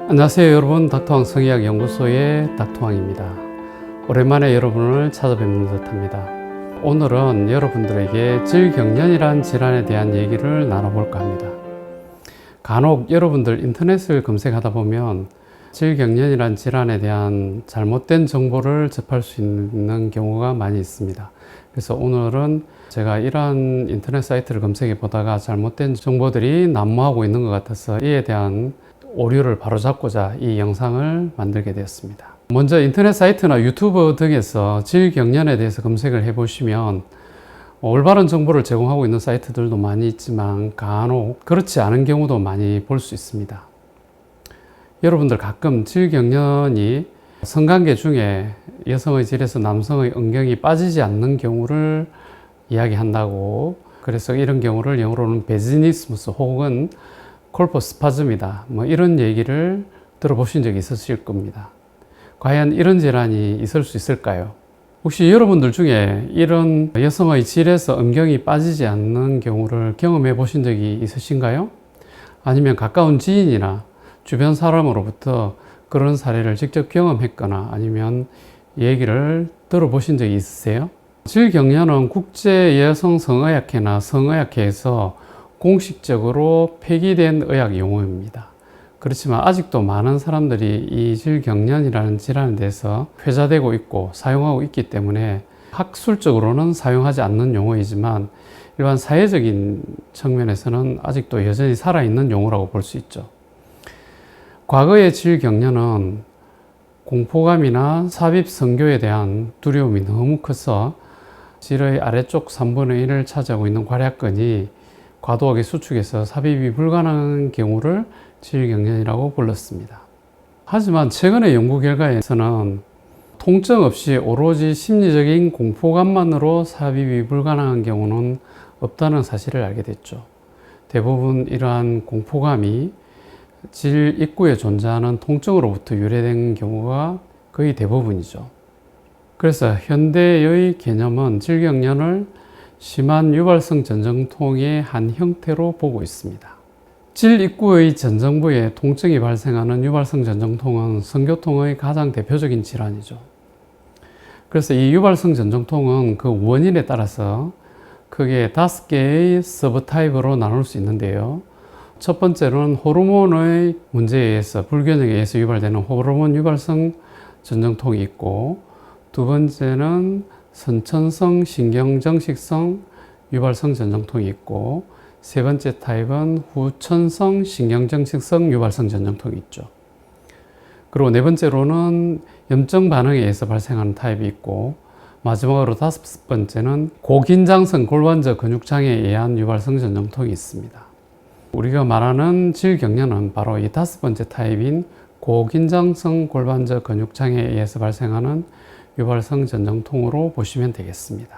안녕하세요 여러분, 닥터왕 성의학연구소의 닥터왕입니다. 오랜만에 여러분을 찾아뵙는 듯합니다. 오늘은 여러분들에게 질경련이란 질환에 대한 얘기를 나눠볼까 합니다. 간혹 여러분들 인터넷을 검색하다 보면 질경련이란 질환에 대한 잘못된 정보를 접할 수 있는 경우가 많이 있습니다. 그래서 오늘은 제가 이러한 인터넷 사이트를 검색해 보다가 잘못된 정보들이 난무하고 있는 것 같아서 이에 대한 오류를 바로잡고자 이 영상을 만들게 되었습니다. 먼저 인터넷 사이트나 유튜브 등에서 질경련에 대해서 검색을 해보시면 올바른 정보를 제공하고 있는 사이트들도 많이 있지만 간혹 그렇지 않은 경우도 많이 볼 수 있습니다. 여러분들 가끔 질경련이 성관계 중에 여성의 질에서 남성의 음경이 빠지지 않는 경우를 이야기한다고, 그래서 이런 경우를 영어로는 베지니스무스 혹은 콜포스파즘이다, 이런 얘기를 들어보신 적이 있으실 겁니다. 과연 이런 질환이 있을 수 있을까요? 혹시 여러분들 중에 이런 여성의 질에서 음경이 빠지지 않는 경우를 경험해 보신 적이 있으신가요? 아니면 가까운 지인이나 주변 사람으로부터 그런 사례를 직접 경험했거나 아니면 얘기를 들어보신 적이 있으세요? 질경련은 국제여성성의학회나 성의학회에서 공식적으로 폐기된 의학 용어입니다. 그렇지만 아직도 많은 사람들이 이 질경련이라는 질환에 대해서 회자되고 있고 사용하고 있기 때문에 학술적으로는 사용하지 않는 용어이지만 일반 사회적인 측면에서는 아직도 여전히 살아있는 용어라고 볼 수 있죠. 과거의 질경련은 공포감이나 삽입 성교에 대한 두려움이 너무 커서 질의 아래쪽 3분의 1을 차지하고 있는 괄약근이 과도하게 수축해서 삽입이 불가능한 경우를 질경련이라고 불렀습니다. 하지만 최근의 연구 결과에서는 통증 없이 오로지 심리적인 공포감만으로 삽입이 불가능한 경우는 없다는 사실을 알게 됐죠. 대부분 이러한 공포감이 질 입구에 존재하는 통증으로부터 유래된 경우가 거의 대부분이죠. 그래서 현대의 개념은 질경련을 심한 유발성 전정통의 한 형태로 보고 있습니다. 질 입구의 전정부에 통증이 발생하는 유발성 전정통은 성교통의 가장 대표적인 질환이죠. 그래서 이 유발성 전정통은 그 원인에 따라서 크게 5개의 서브타입으로 나눌 수 있는데요. 첫 번째로는 호르몬의 문제에 의해서, 불균형에 의해서 유발되는 호르몬 유발성 전정통이 있고, 두 번째는 선천성 신경정식성 유발성 전정통이 있고, 세 번째 타입은 후천성 신경정식성 유발성 전정통이 있죠. 그리고 네 번째로는 염증 반응에 의해서 발생하는 타입이 있고, 마지막으로 5번째는 고긴장성 골반저 근육장애에 의한 유발성 전정통이 있습니다. 우리가 말하는 질경련은 바로 이 5번째 타입인 고긴장성 골반저 근육장애에 의해서 발생하는 유발성 전정통으로 보시면 되겠습니다.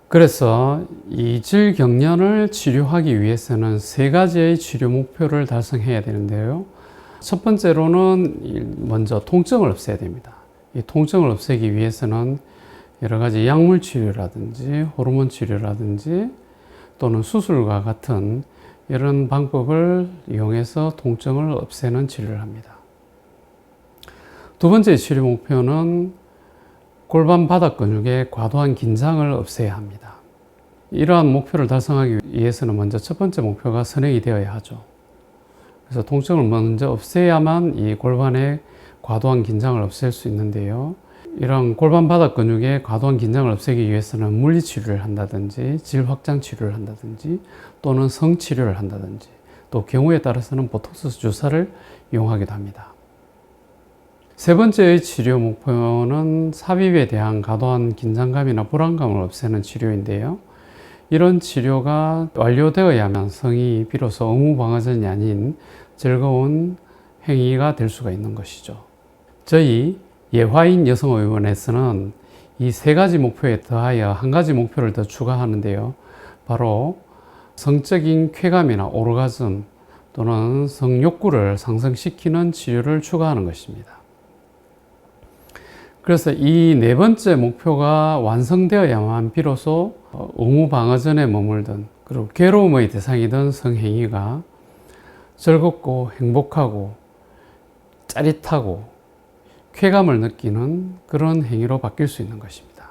그래서 이 질경련을 치료하기 위해서는 3가지의 치료 목표를 달성해야 되는데요. 첫 번째로는 먼저 통증을 없애야 됩니다. 이 통증을 없애기 위해서는 여러 가지 약물 치료라든지 호르몬 치료라든지 또는 수술과 같은 이런 방법을 이용해서 통증을 없애는 치료를 합니다. 두 번째 치료 목표는 골반 바닥 근육의 과도한 긴장을 없애야 합니다. 이러한 목표를 달성하기 위해서는 먼저 첫 번째 목표가 선행이 되어야 하죠. 그래서 통증을 먼저 없애야만 이 골반의 과도한 긴장을 없앨 수 있는데요. 이런 골반 바닥 근육의 과도한 긴장을 없애기 위해서는 물리치료를 한다든지 질 확장 치료를 한다든지 또는 성치료를 한다든지 또 경우에 따라서는 보톡스 주사를 이용하기도 합니다. 세 번째의 치료 목표는 삽입에 대한 과도한 긴장감이나 불안감을 없애는 치료인데요. 이런 치료가 완료되어야만 성이 비로소 의무방어전이 아닌 즐거운 행위가 될 수가 있는 것이죠. 저희 예화인 여성의원에서는 이 3가지 목표에 더하여 한 가지 목표를 더 추가하는데요. 바로 성적인 쾌감이나 오르가즘 또는 성욕구를 상승시키는 치료를 추가하는 것입니다. 그래서 이 4번째 목표가 완성되어야만 비로소 의무방어전에 머물던 그리고 괴로움의 대상이던 성행위가 즐겁고 행복하고 짜릿하고 쾌감을 느끼는 그런 행위로 바뀔 수 있는 것입니다.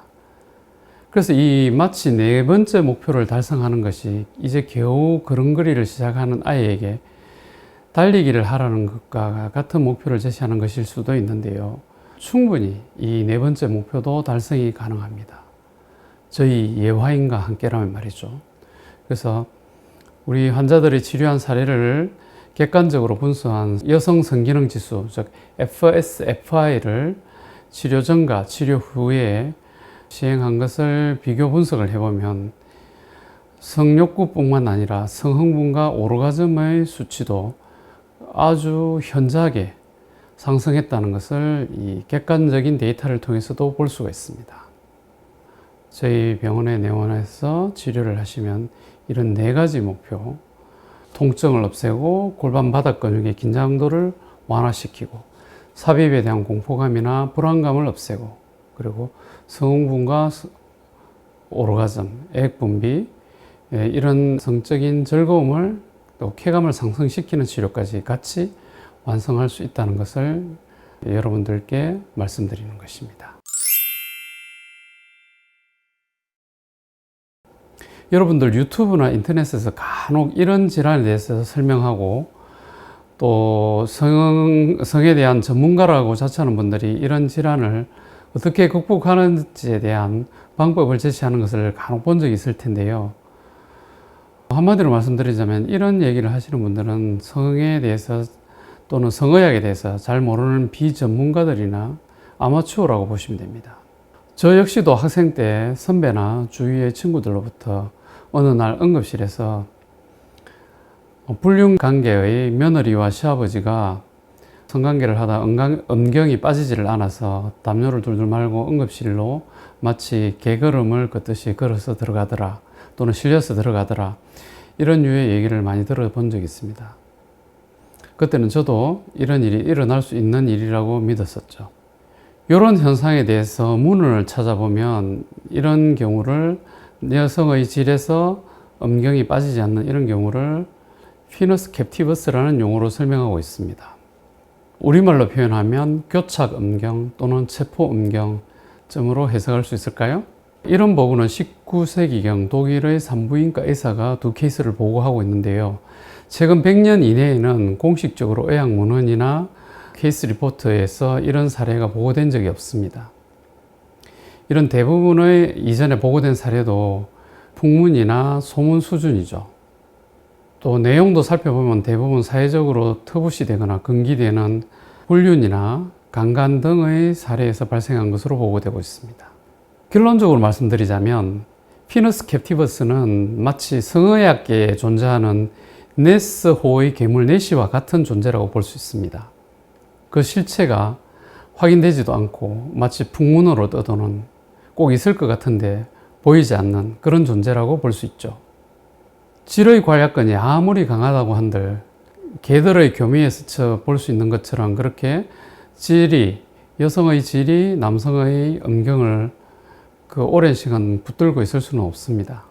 그래서 이 마치 네 번째 목표를 달성하는 것이 이제 겨우 걸음걸이를 시작하는 아이에게 달리기를 하라는 것과 같은 목표를 제시하는 것일 수도 있는데요. 충분히 이 네 번째 목표도 달성이 가능합니다. 저희 예화인과 함께라면 말이죠. 그래서 우리 환자들이 치료한 사례를 객관적으로 분석한 여성 성기능 지수, 즉 FSFI를 치료 전과 치료 후에 시행한 것을 비교 분석을 해보면 성욕구뿐만 아니라 성흥분과 오르가즘의 수치도 아주 현저하게 상승했다는 것을 이 객관적인 데이터를 통해서도 볼 수가 있습니다. 저희 병원의 내원에서 치료를 하시면 이런 네 가지 목표, 통증을 없애고 골반 바닥 근육의 긴장도를 완화시키고 삽입에 대한 공포감이나 불안감을 없애고 그리고 성흥분과 오르가즘, 액분비, 이런 성적인 즐거움을 또 쾌감을 상승시키는 치료까지 같이 완성할 수 있다는 것을 여러분들께 말씀드리는 것입니다. 여러분들 유튜브나 인터넷에서 간혹 이런 질환에 대해서 설명하고 또 성에 대한 전문가라고 자처하는 분들이 이런 질환을 어떻게 극복하는지에 대한 방법을 제시하는 것을 간혹 본 적이 있을 텐데요. 한마디로 말씀드리자면 이런 얘기를 하시는 분들은 성에 대해서 또는 성의학에 대해서 잘 모르는 비전문가들이나 아마추어라고 보시면 됩니다. 저 역시도 학생 때 선배나 주위의 친구들로부터 어느 날 응급실에서 불륜 관계의 며느리와 시아버지가 성관계를 하다 음경이 빠지지를 않아서 담요를 둘둘 말고 응급실로 마치 개걸음을 걷듯이 걸어서 들어가더라 또는 실려서 들어가더라 이런 류의 얘기를 많이 들어본 적이 있습니다. 그때는 저도 이런 일이 일어날 수 있는 일이라고 믿었었죠. 이런 현상에 대해서 문헌을 찾아보면 이런 경우를 여성의 질에서 음경이 빠지지 않는 이런 경우를 피너스 캡티버스라는 용어로 설명하고 있습니다. 우리말로 표현하면 교착 음경 또는 체포 음경점으로 해석할 수 있을까요? 이런 부분은 19세기경 독일의 산부인과 의사가 두 케이스를 보고하고 있는데요. 최근 100년 이내에는 공식적으로 의학 문헌이나 케이스 리포트에서 이런 사례가 보고된 적이 없습니다. 이런 대부분의 이전에 보고된 사례도 풍문이나 소문 수준이죠. 또 내용도 살펴보면 대부분 사회적으로 터부시되거나 금기되는 불륜이나 강간 등의 사례에서 발생한 것으로 보고되고 있습니다. 결론적으로 말씀드리자면 피너스 캡티버스는 마치 성의학계에 존재하는 네스호의 괴물 네시와 같은 존재라고 볼 수 있습니다. 그 실체가 확인되지도 않고 마치 풍문으로 떠도는 꼭 있을 것 같은데 보이지 않는 그런 존재라고 볼 수 있죠. 질의 관략근이 아무리 강하다고 한들 개들의 교미에 스쳐 볼 수 있는 것처럼 그렇게 여성의 질이 남성의 음경을 그 오랜 시간 붙들고 있을 수는 없습니다.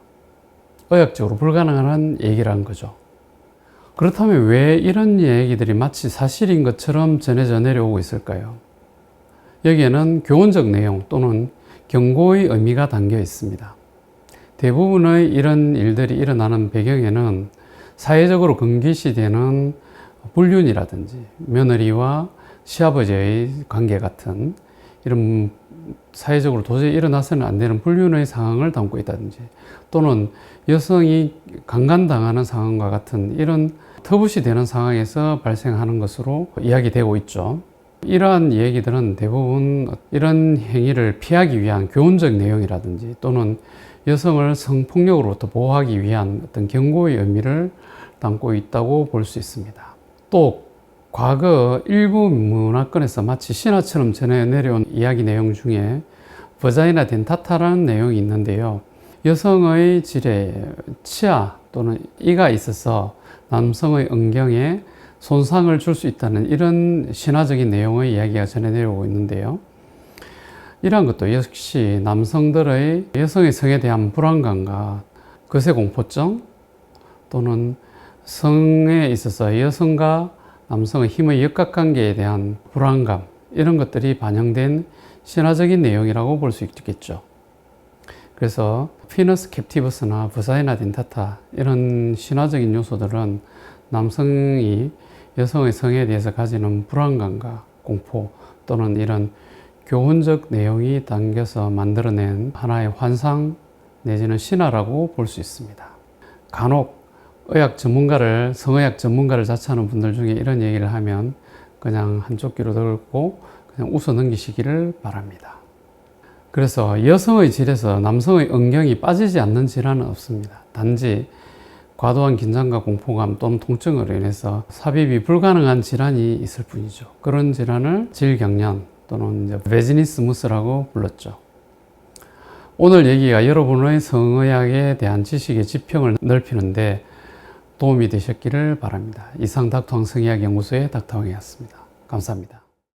의학적으로 불가능한 얘기라는 거죠. 그렇다면 왜 이런 얘기들이 마치 사실인 것처럼 전해져 내려오고 있을까요? 여기에는 교훈적 내용 또는 경고의 의미가 담겨 있습니다. 대부분의 이런 일들이 일어나는 배경에는 사회적으로 금기시되는 불륜이라든지 며느리와 시아버지의 관계 같은 이런 사회적으로 도저히 일어나서는 안 되는 불륜의 상황을 담고 있다든지 또는 여성이 강간당하는 상황과 같은 이런 터부시되는 상황에서 발생하는 것으로 이야기되고 있죠. 이러한 얘기들은 대부분 이런 행위를 피하기 위한 교훈적 내용이라든지 또는 여성을 성폭력으로부터 보호하기 위한 어떤 경고의 의미를 담고 있다고 볼 수 있습니다. 또 과거 일부 문화권에서 마치 신화처럼 전해 내려온 이야기 내용 중에 버자이나 덴타타라는 내용이 있는데요. 여성의 질에 치아 또는 이가 있어서 남성의 음경에 손상을 줄 수 있다는 이런 신화적인 내용의 이야기가 전해 내려오고 있는데요. 이러한 것도 역시 남성들의 여성의 성에 대한 불안감과 거세공포증 또는 성에 있어서 여성과 남성의 힘의 역학관계에 대한 불안감, 이런 것들이 반영된 신화적인 내용이라고 볼 수 있겠죠. 그래서 피너스 캡티버스나 브사이나 덴타타 이런 신화적인 요소들은 남성이 여성의 성에 대해서 가지는 불안감과 공포 또는 이런 교훈적 내용이 담겨서 만들어낸 하나의 환상 내지는 신화라고 볼 수 있습니다. 간혹 성의학 전문가를 자처하는 분들 중에 이런 얘기를 하면 그냥 한쪽 귀로 듣고 그냥 웃어 넘기시기를 바랍니다. 그래서 여성의 질에서 남성의 음경이 빠지지 않는 질환은 없습니다. 단지 과도한 긴장과 공포감 또는 통증으로 인해서 삽입이 불가능한 질환이 있을 뿐이죠. 그런 질환을 질경련 또는 베지니스무스라고 불렀죠. 오늘 얘기가 여러분의 성의학에 대한 지식의 지평을 넓히는데 도움이 되셨기를 바랍니다. 이상 닥터왕 성의학연구소의 닥터왕이었습니다. 감사합니다.